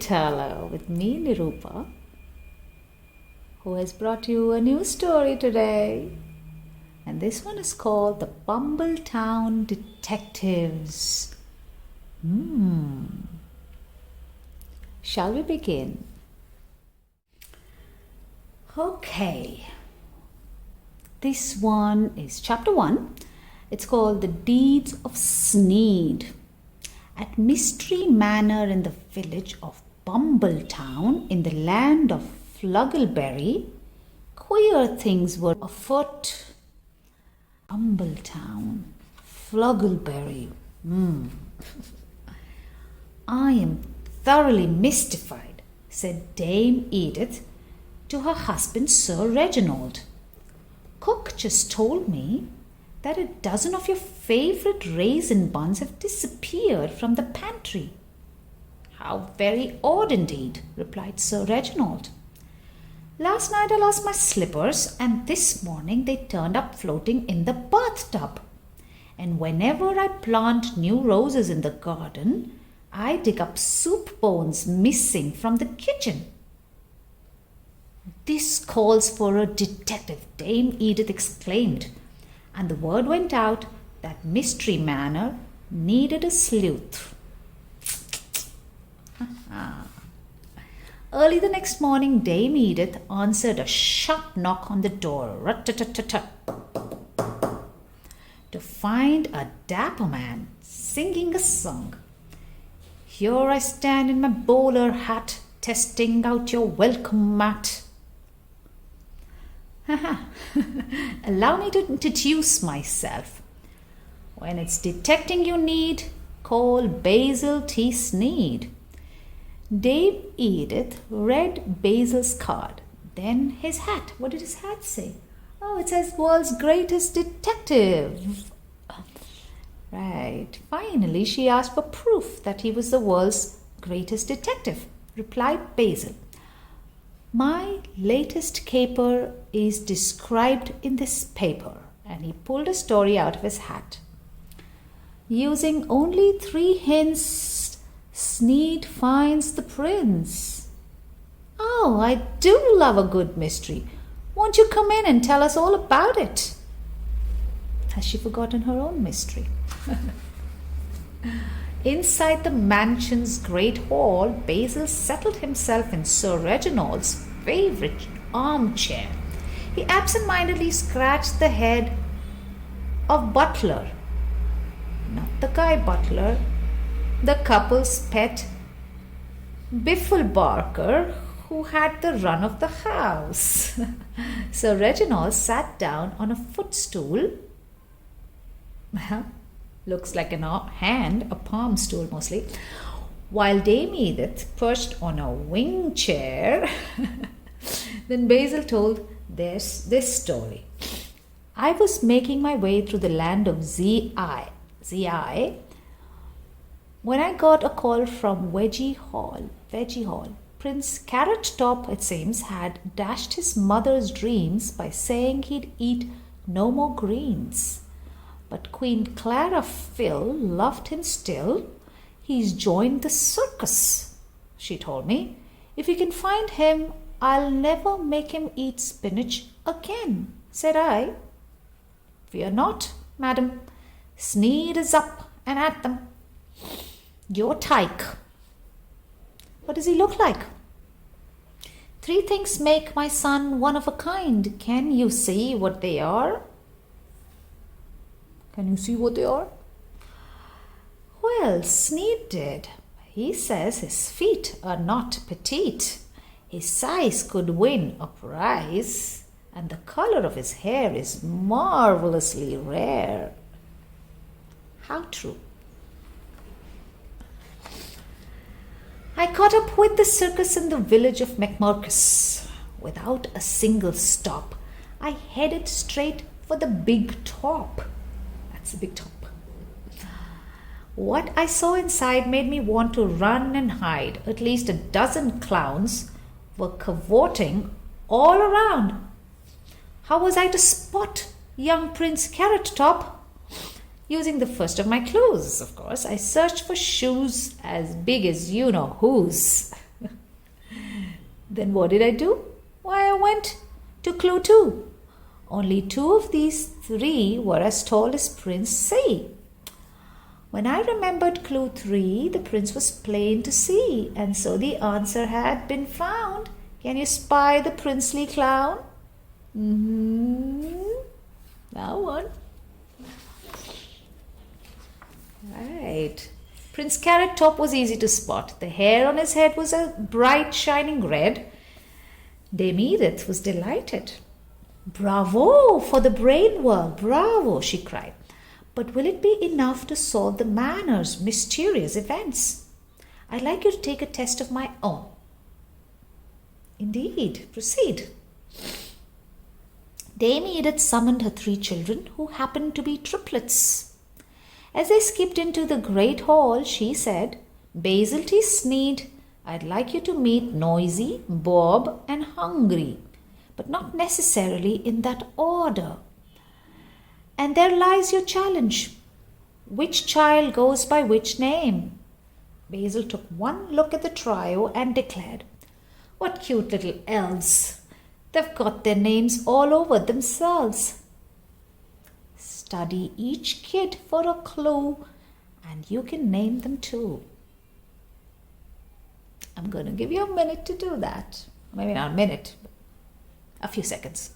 Storyteller with me, Nirupa, who has brought you a new story today. And this one is called The Bumbletown Detectives. Shall we begin? Okay. This one is chapter 1. It's called The Deeds of Sneed. At Mystery Manor in the village of Bumbletown in the land of Fluggleberry, queer things were afoot. Bumbletown, Fluggleberry. I am thoroughly mystified, said Dame Edith to her husband Sir Reginald. Cook just told me that a dozen of your favourite raisin buns have disappeared from the pantry. How very odd indeed, replied Sir Reginald. Last night I lost my slippers, and this morning they turned up floating in the bathtub. And whenever I plant new roses in the garden, I dig up soup bones missing from the kitchen. This calls for a detective, Dame Edith exclaimed, and the word went out that Mystery Manor needed a sleuth. Early the next morning, Dame Edith answered a sharp knock on the door, rat-tat-tat-tat, to find a dapper man singing a song. Here I stand in my bowler hat, testing out your welcome mat. Allow me to introduce myself. When it's detecting you need, call Basil T. Sneed. Dame Edith read Basil's card, then his hat. What did his hat say? Oh, it says world's greatest detective. Right. Finally, she asked for proof that he was the world's greatest detective, replied Basil. My latest caper is described in this paper, and he pulled a story out of his hat. Using only 3 hints, Sneed finds the prince. Oh, I do love a good mystery. Won't you come in and tell us all about it? Has she forgotten her own mystery? Inside the mansion's great hall, Basil settled himself in Sir Reginald's favourite armchair. He absent-mindedly scratched the head of Butler. Not the Guy Butler, the couple's pet, Biffle Barker, who had the run of the house. Sir Reginald sat down on a footstool. Looks like a palm stool mostly, while Dame Edith perched on a wing chair. Then Basil told this story. I was making my way through the land of ZI when I got a call from Veggie Hall. Prince Carrot Top, it seems, had dashed his mother's dreams by saying he'd eat no more greens. But Queen Clara Phil loved him still. He's joined the circus, she told me. If you can find him, I'll never make him eat spinach again, said I. Fear not, madam. Sneed is up and at them. Your tyke. What does he look like? 3 things make my son one of a kind. Can you see what they are? Can you see what they are? Well, Sneed did. He says his feet are not petite. His size could win a prize, and the color of his hair is marvelously rare. How true. I caught up with the circus in the village of McMurcus. Without a single stop, I headed straight for the big top. That's the big top. What I saw inside made me want to run and hide. At least a dozen clowns were cavorting all around. How was I to spot young Prince Carrot Top? Using the first of my clues, of course, I searched for shoes as big as you know whose. Then what did I do? Why, I went to clue 2. Only 2 of these 3 were as tall as Prince C. When I remembered clue 3, the prince was plain to see, and so the answer had been found. Can you spy the princely clown? Now one. Right. Prince Carrot Top was easy to spot. The hair on his head was a bright, shining red. Dame Edith was delighted. Bravo for the brain work, bravo, she cried. But will it be enough to solve the manners, mysterious events? I'd like you to take a test of my own. Indeed, proceed. Dame Edith summoned her 3 children, who happened to be triplets. As they skipped into the great hall, she said, Basil T. Sneed, I'd like you to meet Noisy, Bob, and Hungry, but not necessarily in that order. And there lies your challenge. Which child goes by which name? Basil took one look at the trio and declared, What cute little elves! They've got their names all over themselves. Study each kid for a clue, and you can name them too. I'm going to give you a minute to do that. Maybe not a minute, but a few seconds.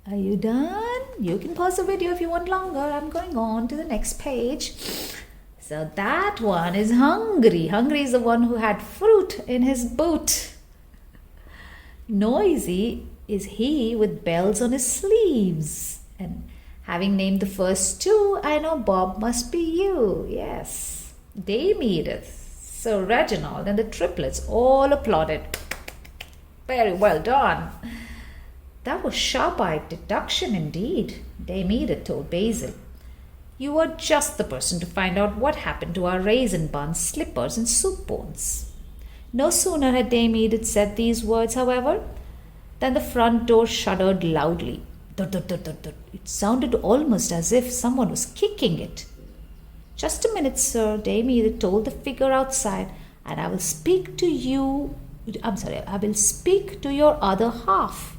Are you done? You can pause the video if you want longer. I'm going on to the next page. So that one is Hungry. Hungry is the one who had fruit in his boot. Noisy is he with bells on his sleeves. And having named the first 2, I know Bob must be you. Yes. Dame Edith, Sir Reginald, and the triplets all applauded. Very well done. That was sharp-eyed deduction indeed, Dame Edith told Basil. You are just the person to find out what happened to our raisin buns, slippers, and soup bones. No sooner had Dame Edith said these words, however, than the front door shuddered loudly. Dut, dut, dut, dut, dut. It sounded almost as if someone was kicking it. Just a minute, sir, Dame Edith told the figure outside, and I will speak to you. I will speak to your other half.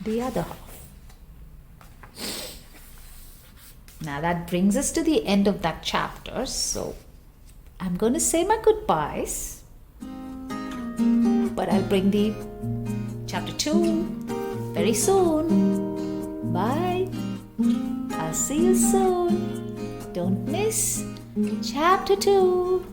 The other half. Now that brings us to the end of that chapter. So I'm going to say my goodbyes, but I'll bring the chapter 2 very soon. Bye. I'll see you soon. Don't miss chapter 2.